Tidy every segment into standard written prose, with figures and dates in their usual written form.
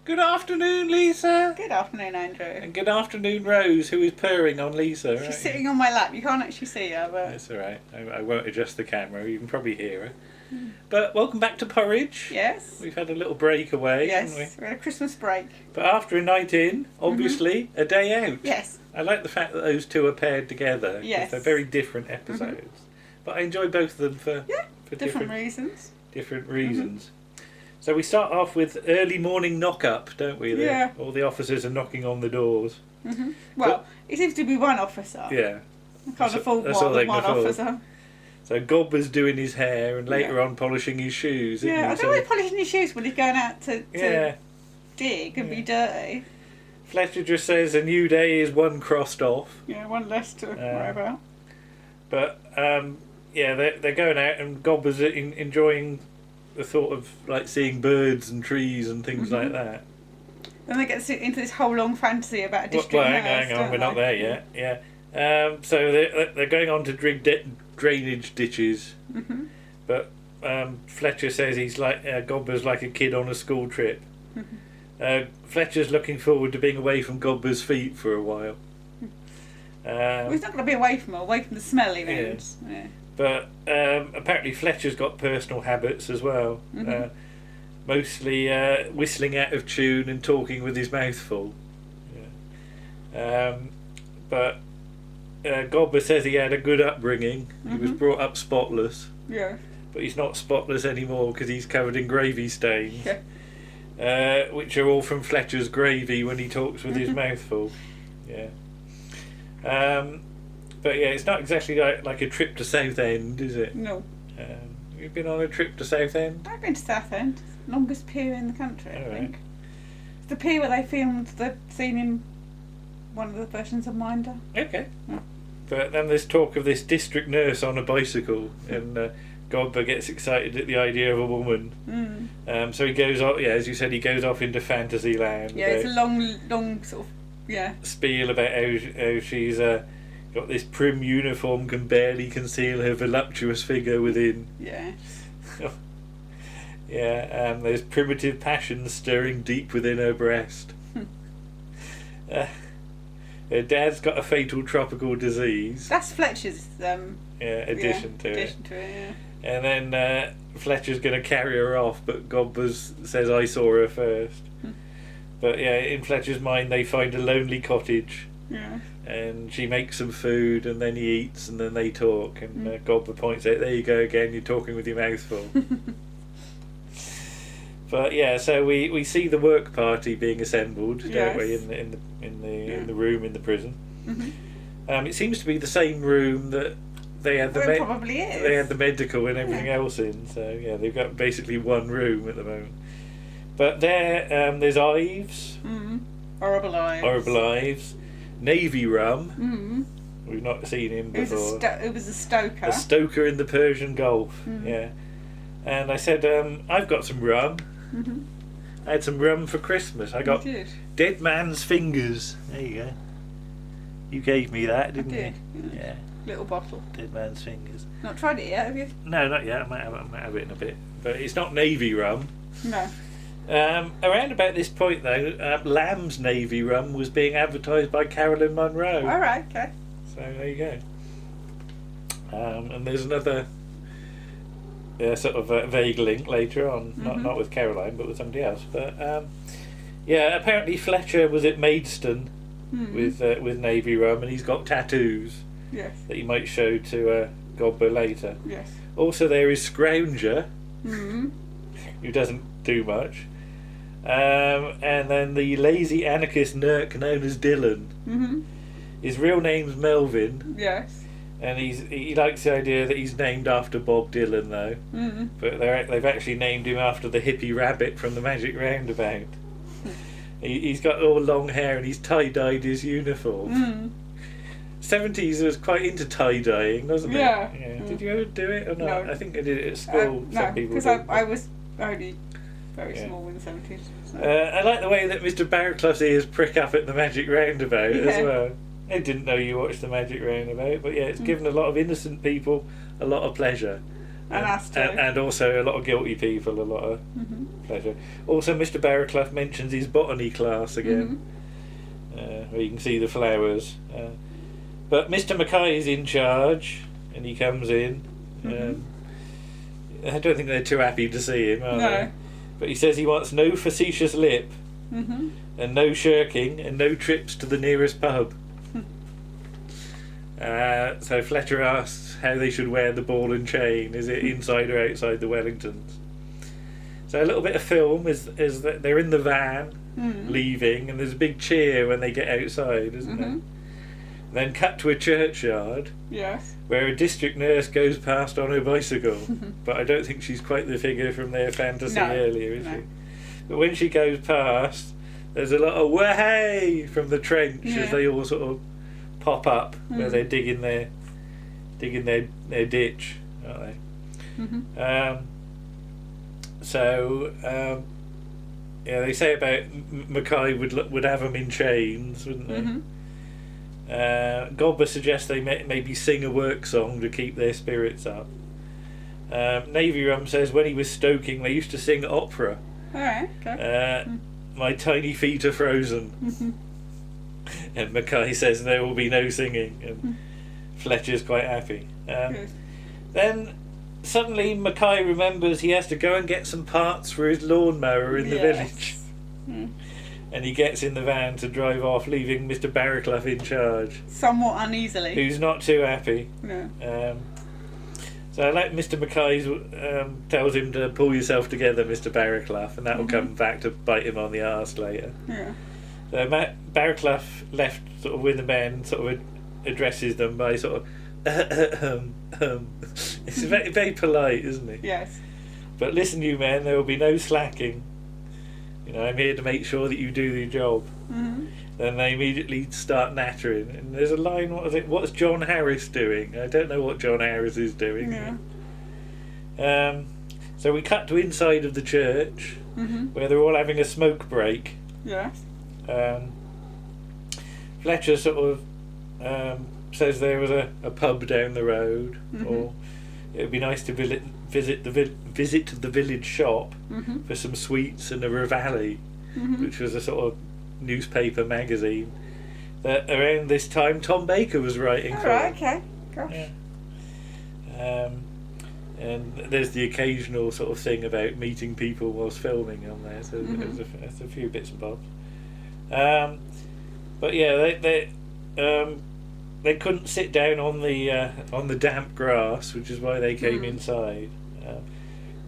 Good afternoon, Lisa. Good afternoon, Andrew. And good afternoon, Rose, who is purring on Lisa. She's Right? sitting on my lap. You can't actually see her, but... That's all right. I won't adjust the camera. You can probably hear her. But welcome back to Porridge. Yes. We've had a little break away, Yes, haven't we? we had a Christmas break. But after a night in, obviously, a day out. Yes. I like the fact that those two are paired together. 'Cause Yes. they're very different episodes. But I enjoy both of them for Different reasons. different reasons. So we start off with early morning knock-up, don't we? Yeah. All the officers are knocking on the doors. Well, it seems to be one officer. Yeah. I can't afford that's all more they than can one afford. officer. So Godber's doing his hair and later on polishing his shoes. Isn't Yeah, I he? don't know why he's polishing his shoes when he's going out to Yeah. dig and be dirty. Fletcher just says a new day is one crossed off. Yeah, one less to worry about. But yeah, they're going out and Godber's enjoying the thought of like seeing birds and trees and things like that. Then they get into this whole long fantasy about a district Well, nurse, hang on, don't we're not they? there yet. Yeah. So they're going on to drainage ditches. But Fletcher says he's like Godber's like a kid on a school trip. Fletcher's looking forward to being away from Godber's feet for a while. Well, he's not going to be away from the smell he means. Yeah. But apparently Fletcher's got personal habits as well. Mostly whistling out of tune and talking with his mouth full. Yeah. But Godber says he had a good upbringing. He was brought up spotless. Yeah. But he's not spotless anymore because he's covered in gravy stains. Yeah. Which are all from Fletcher's gravy when he talks with his mouth full. Yeah. But yeah, it's not exactly like a trip to Southend, is it? No. You've been on a trip to Southend? I've been to Southend. Longest pier in the country, I All think. right. It's the pier where they filmed the scene in one of the versions of Minder. Okay. Yeah. But then there's talk of this district nurse on a bicycle, and Godber gets excited at the idea of a woman. So he goes off, as you said, he goes off into fantasy land. Yeah, it's a long sort of, spiel about how she's got this prim uniform, can barely conceal her voluptuous figure within. Yeah. There's primitive passions stirring deep within her breast. Her dad's got a fatal tropical disease. That's Fletcher's addition to it. Yeah. And then Fletcher's going to carry her off, but Godber's says I saw her first. But yeah, in Fletcher's mind they find a lonely cottage. Yeah. And she makes some food, and then he eats, and then they talk. And Godber points out, "There you go again. You're talking with your mouth full." But yeah, so we see the work party being assembled, don't we? In the room in the prison. It seems to be the same room that they had It probably is. they had the medical and everything else in. So yeah, they've got basically one room at the moment. But there's Ives. Horrible Ives. Horrible Ives. Navy rum. We've not seen him before. It was a stoker. A stoker in the Persian Gulf. Yeah. And I said, I've got some rum. I had some rum for Christmas. I got Dead Man's Fingers. There you go. You gave me that, didn't you? Yeah. Little bottle. Dead Man's Fingers. Not tried it yet, have you? No, not yet. I might have it in a bit. But it's not Navy rum. No. Around about this point, though, Lamb's Navy rum was being advertised by Carolyn Monroe. All right, okay. So there you go. And there's another sort of vague link later on, not with Caroline, but with somebody else. But apparently Fletcher was at Maidstone with Navy rum, and he's got tattoos that he might show to Godber later. Yes. Also, there is Scrounger, who doesn't do much. And then the lazy anarchist Nurk known as Dylan. His real name's Melvin. Yes. And he likes the idea that he's named after Bob Dylan, though. But they've actually named him after the hippie rabbit from the Magic Roundabout. He's got all long hair and he's tie-dyed his uniform. 70s was quite into tie-dyeing, wasn't it? Yeah. Did you ever do it or not? No. I think I did it at school. No, because I was only very small in the 70s. So. I like the way that Mr. Barraclough's ears prick up at the Magic Roundabout as well. I didn't know you watched the Magic Roundabout, but yeah, it's given a lot of innocent people a lot of pleasure. And us too. And also a lot of guilty people a lot of Fletcher. Also, Mr. Barraclough mentions his botany class again, where you can see the flowers. But Mr. Mackay is in charge, and he comes in. I don't think they're too happy to see him, are they? But he says he wants no facetious lip, and no shirking, and no trips to the nearest pub. So Fletcher asks how they should wear the ball and chain. Is it inside or outside the Wellingtons? So a little bit of film is that they're in the van leaving, and there's a big cheer when they get outside, isn't there? Then cut to a churchyard. Yes. Where a district nurse goes past on her bicycle, but I don't think she's quite the figure from their fantasy earlier, is she? But when she goes past, there's a lot of "way" from the trench as they all sort of pop up where they're digging their ditch, aren't they? They say about Mackay would have them in chains, wouldn't they? Godber suggests they maybe sing a work song to keep their spirits up. Navy Rum says when he was stoking they used to sing opera. Alright, okay. My tiny feet are frozen. And Mackay says there will be no singing, and Fletcher's quite happy. Then suddenly Mackay remembers he has to go and get some parts for his lawnmower in the village. And he gets in the van to drive off, leaving Mr. Barraclough in charge. Somewhat uneasily. Who's not too happy. No. So I like Mr. Mackay tells him to pull yourself together, Mr. Barraclough, and that will come back to bite him on the arse later. Yeah. So Barraclough, left sort of with the men, sort of addresses them by sort of It's very, very polite, isn't it? Yes. But listen, you men, there will be no slacking. You know, I'm here to make sure that you do your job. Then they immediately start nattering, and there's a line. What is it? What's John Harris doing? I don't know what John Harris is doing. So we cut to inside of the church, where they're all having a smoke break. Yes. Fletcher sort of says there was a pub down the road, or it would be nice to visit the village shop for some sweets and a Rivali, which was a sort of newspaper magazine that around this time Tom Baker was writing for. Right, okay. Gosh. And there's the occasional sort of thing about meeting people whilst filming on there, so there's a few bits and bobs. But yeah, they couldn't sit down on the damp grass, which is why they came inside.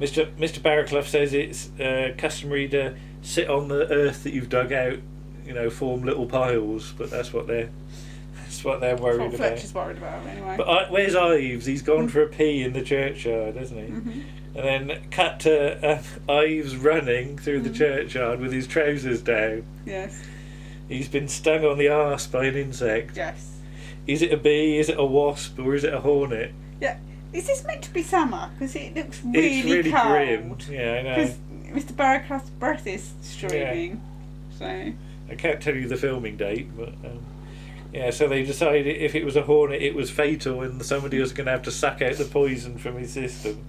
Mr. Barraclough says it's customary to sit on the earth that you've dug out, you know, form little piles, but that's what they're worried about. Fletcher's worried about anyway. But where's Ives? He's gone for a pee in the churchyard, hasn't he? And then cut to Ives running through the churchyard with his trousers down. Yes. He's been stung on the arse by an insect. Yes. Is it a bee, is it a wasp, or is it a hornet? Yeah. Is this meant to be summer? Because it looks really, it's really cold. grim. Yeah, I know. Because Mr. Barraclough's breath is streaming. So I can't tell you the filming date, but so they decided if it was a hornet, it was fatal, and somebody was going to have to suck out the poison from his system.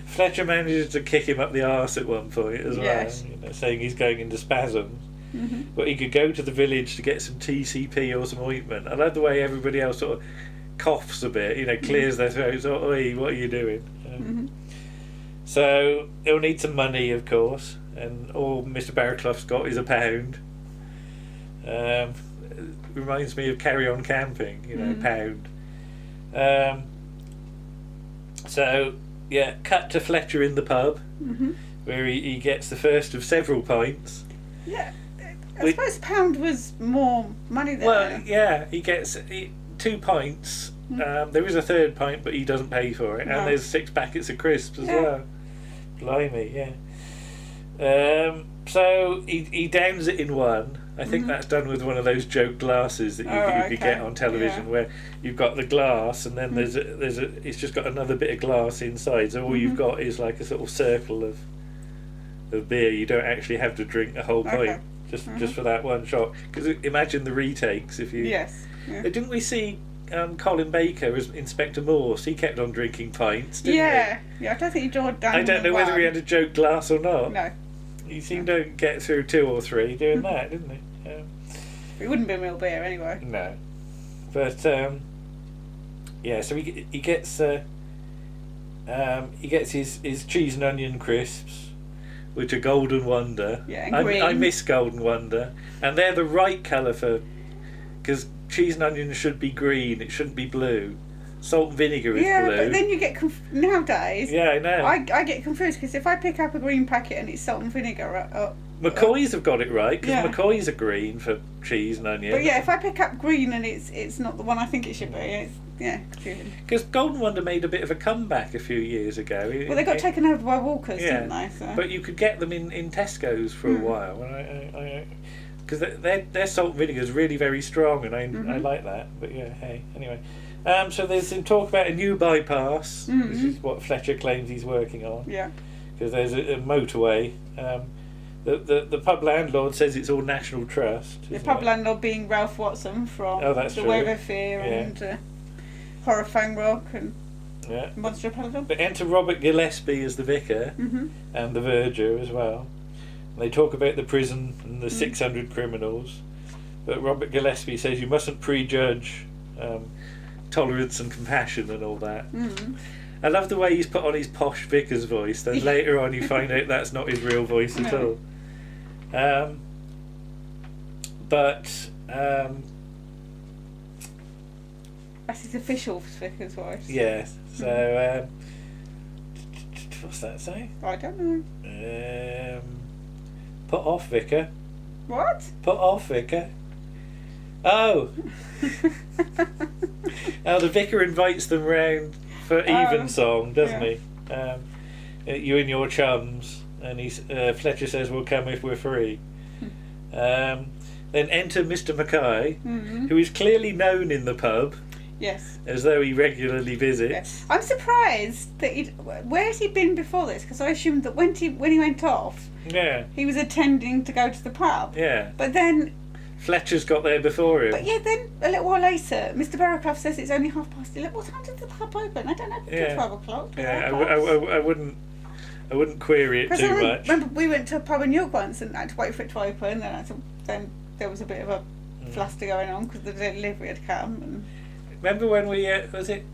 Fletcher manages to kick him up the arse at one point as well, saying he's going into spasms. But he could go to the village to get some TCP or some ointment. I love the way everybody else sort of coughs a bit, clears their throats. Oi, what are you doing? So he'll need some money, of course, and all Mr. Barraclough's got is £1. Reminds me of Carry On Camping, £1. So yeah, cut to Fletcher in the pub, where he gets the first of several pints. Yeah. I suppose £1 was more money there. Well, yeah, he gets 2 pints. There is a third pint, but he doesn't pay for it. No. And there's 6 packets of crisps as well. Blimey, yeah. So he downs it in one. I think that's done with one of those joke glasses that you could get on television, where you've got the glass, and then it's just got another bit of glass inside. So all you've got is like a sort of circle of beer. You don't actually have to drink a whole pint. Just for that one shot, because imagine the retakes if you. Yes. Yeah. Didn't we see Colin Baker as Inspector Morse. He kept on drinking pints, didn't Yeah, I don't think he drawed down. he? I don't know whether he had a joke glass or not. No. He seemed to get through 2 or 3 doing that, didn't he? It wouldn't be real beer anyway. No. But, yeah, so he gets his cheese and onion crisps, which are Golden Wonder. Yeah, and green. I miss Golden Wonder. And they're the right colour because cheese and onion should be green, it shouldn't be blue. Salt and vinegar is blue. Yeah, but then you get nowadays. Yeah, I know. I get confused because if I pick up a green packet and it's salt and vinegar, McCoy's have got it right because Yeah. McCoy's are green for cheese and onion. but yeah, if I pick up green and it's not the one I think it should be, it's confusing. Because Golden Wonder made a bit of a comeback a few years ago. Well, they got taken over by Walkers, Yeah. didn't they? So. But you could get them in Tesco's for a while, because their salt and vinegar is really very strong, and I like that. But yeah, hey, anyway. So there's some talk about a new bypass, which is what Fletcher claims he's working on. Yeah. Because there's a motorway. The pub landlord says it's all National Trust. The pub landlord being Ralph Watson from that's The true. Wave of Fear and Horror Fang Rock and Monster of Paladin. But enter Robert Gillespie as the vicar and the verger as well. And they talk about the prison and the 600 criminals. But Robert Gillespie says you mustn't prejudge tolerance and compassion and all that. I love the way he's put on his posh vicar's voice. Then later on you find out that's not his real voice at all. That's his official vicar's voice. Yes. So what's that say? I don't know. Put off, vicar. What? Put off, vicar. Oh. The vicar invites them round for evensong, doesn't he? You and your chums, and Fletcher says we'll come if we're free. Then enter Mr. Mackay, who is clearly known in the pub. Yes. As though he regularly visits. Yes. I'm surprised that where has he been before this? Because I assumed that when he went off, he was attending to go to the pub. Yeah. But then Fletcher's got there before him. But yeah, then a little while later, Mr. Barrowclough says it's only 11:30. What time did the pub open? I don't know. 12 o'clock. Yeah, I wouldn't query it too much. Remember, we went to a pub in York once and had to wait for it to open. Then there was a bit of a fluster going on because the delivery had come. And remember when we was it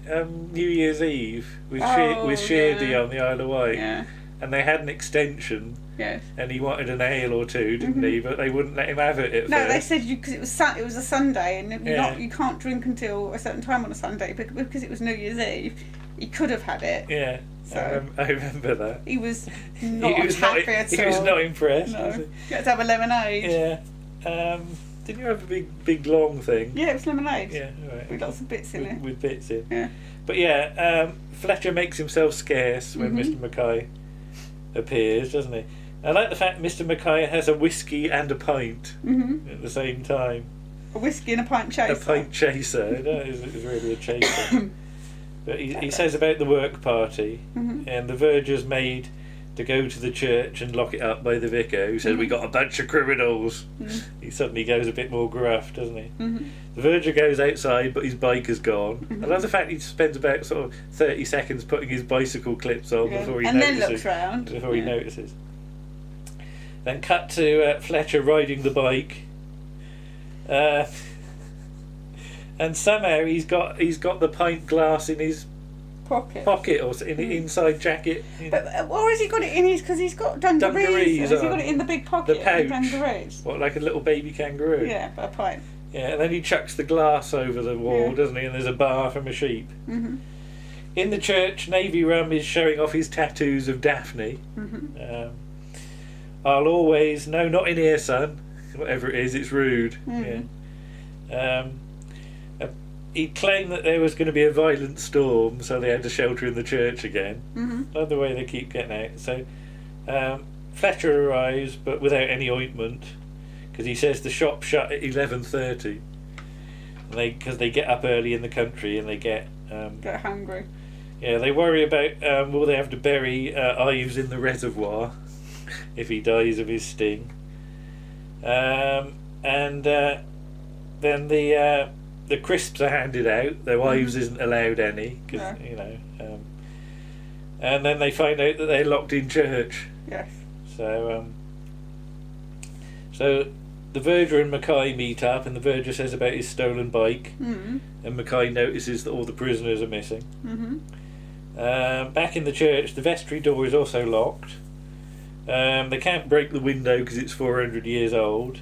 New Year's Eve with Sheardy on the Isle of Wight? Yeah. And they had an extension. Yes. And he wanted an ale or two, didn't he? But they wouldn't let him have it at first. No, they said because it was a Sunday and you can't drink until a certain time on a Sunday, but because it was New Year's Eve, he could have had it. Yeah. So I remember that. He was not happy at all. He was not impressed. No. You had to have a lemonade. Yeah. Didn't you have a big long thing? Yeah, it was lemonade. Yeah, right. With lots of bits in it. With bits in. Yeah. But yeah, Fletcher makes himself scarce when Mr. Mackay appears, doesn't he? I like the fact Mr. Mackay has a whisky and a pint at the same time. A whisky and a pint chaser. A pint chaser. That is really a chaser. But he says about the work party, and the verger's made to go to the church and lock it up by the vicar, who says we got a bunch of criminals. He suddenly goes a bit more gruff, doesn't he? The verger goes outside, but his bike is gone. I love the fact he spends about sort of 30 seconds putting his bicycle clips on before he notices. And then looks round. Before he notices. Then cut to Fletcher riding the bike, and somehow he's got the pint glass in his pocket or in the inside jacket. But or has he got it in his? Because he's got dungarees. Has he got it in the big pocket? The pouch. Dungarees. What, like a little baby kangaroo? Yeah, but a pint. Yeah, and then he chucks the glass over the wall, doesn't he? And there's a bar from a sheep. In the church, Navy Rum is showing off his tattoos of Daphne. I'll always... No, not in here, son. Whatever it is, it's rude. He claimed that there was going to be a violent storm, so they had to shelter in the church again. Love the way they keep getting out. So Fletcher arrives, but without any ointment, because he says the shop shut at 11:30. Because they get up early in the country and they get hungry. Yeah, they worry about will they have to bury Ives in the reservoir if he dies of his sting. Then the the crisps are handed out. Their wives isn't allowed any, cause, No. you know. And then they find out that they're locked in church. Yes. So the verger and Mackay meet up, and the verger says about his stolen bike, and Mackay notices that all the prisoners are missing. Back in the church, the vestry door is also locked. They can't break the window because it's 400 years old,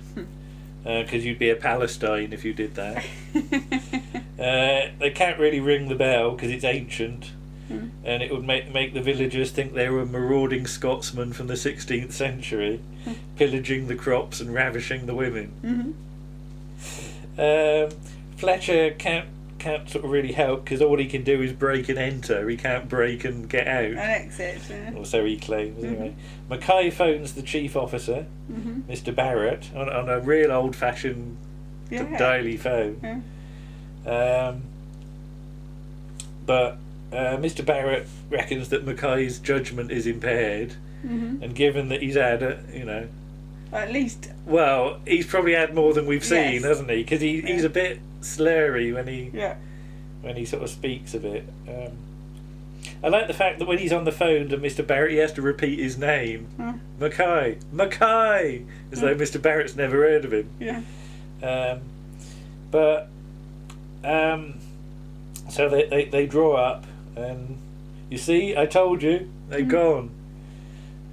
because you'd be a Palestine if you did that. They can't really ring the bell because it's ancient, and it would make the villagers think they were marauding Scotsmen from the 16th century, pillaging the crops and ravishing the women. Fletcher can't sort of really help because all he can do is break and enter. He can't break and get out. An exit, yeah. Or so he claims, anyway. Mackay phones the chief officer, Mr. Barrett, on a real old-fashioned dialy phone. But Mr. Barrett reckons that Mackay's judgment is impaired, and given that he's had, at least. Well, he's probably had more than we've seen, hasn't he? Because he's a bit slurry when he sort of speaks a bit. I like the fact that when he's on the phone to Mr. Barrett, he has to repeat his name, Mackay, as though Mr. Barrett's never heard of him. So they draw up, and you see, I told you, they've gone.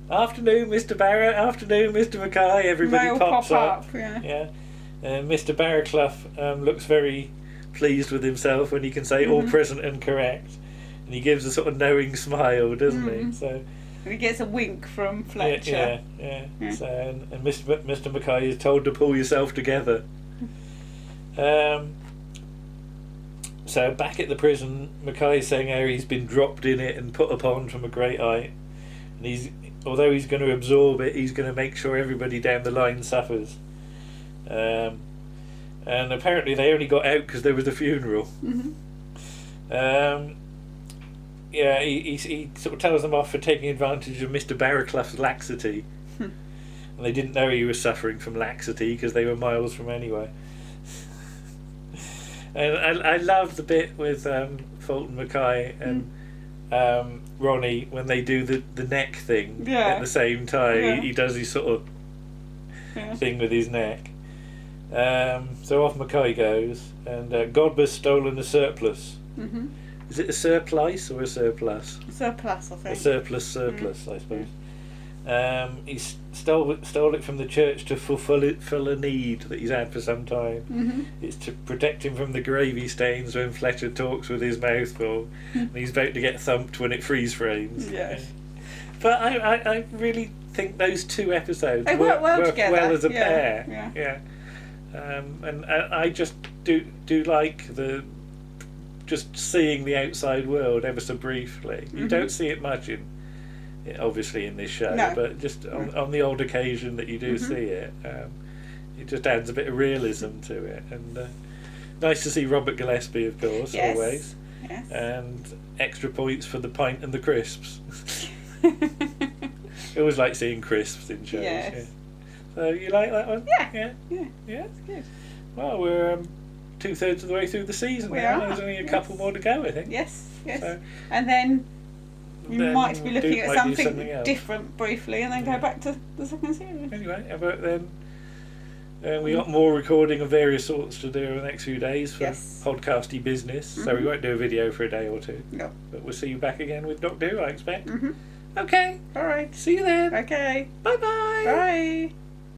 Afternoon, Mr. Barrett. Afternoon, Mr. Mackay. Everybody pops up. Mr. Barraclough looks very pleased with himself when he can say all present and correct, and he gives a sort of knowing smile, doesn't he? So and he gets a wink from Fletcher. So and Mr. Mackay is told to pull yourself together. So back at the prison, Mackay is saying how he's been dropped in it and put upon from a great height, and although he's going to absorb it, he's going to make sure everybody down the line suffers. And apparently they only got out because there was a funeral. He sort of tells them off for taking advantage of Mr. Barraclough's laxity, and they didn't know he was suffering from laxity because they were miles from anywhere. And I love the bit with Fulton Mackay and Ronnie when they do the neck thing at the same time. He does his sort of thing with his neck. So off Mackay goes, and Godber's stolen a surplus. Is it a surplice or a surplus? Surplus, I think. A surplus, I suppose. He stole it from the church to fulfill a need that he's had for some time. It's to protect him from the gravy stains when Fletcher talks with his mouth full, and he's about to get thumped when it freeze frames. But I really think those two episodes work together. well as a pair. And I just do like just seeing the outside world ever so briefly. You don't see it much obviously in this show, but just on the odd occasion that you do see it, it just adds a bit of realism to it. And nice to see Robert Gillespie, of course, always. And extra points for the pint and the crisps. I always like seeing crisps in shows. So you like that one? Yeah. It's good. Well, we're 2/3 of the way through the season now. There's only a couple more to go, I think. Yes. So, and then you might be looking at something else different briefly, and then go back to the second series. Anyway, how about then? We got more recording of various sorts to do in the next few days for podcasty business. So we won't do a video for a day or two. No. But we'll see you back again with Doctor Who, I expect. Okay. All right. See you then. Okay. Bye-bye. Bye.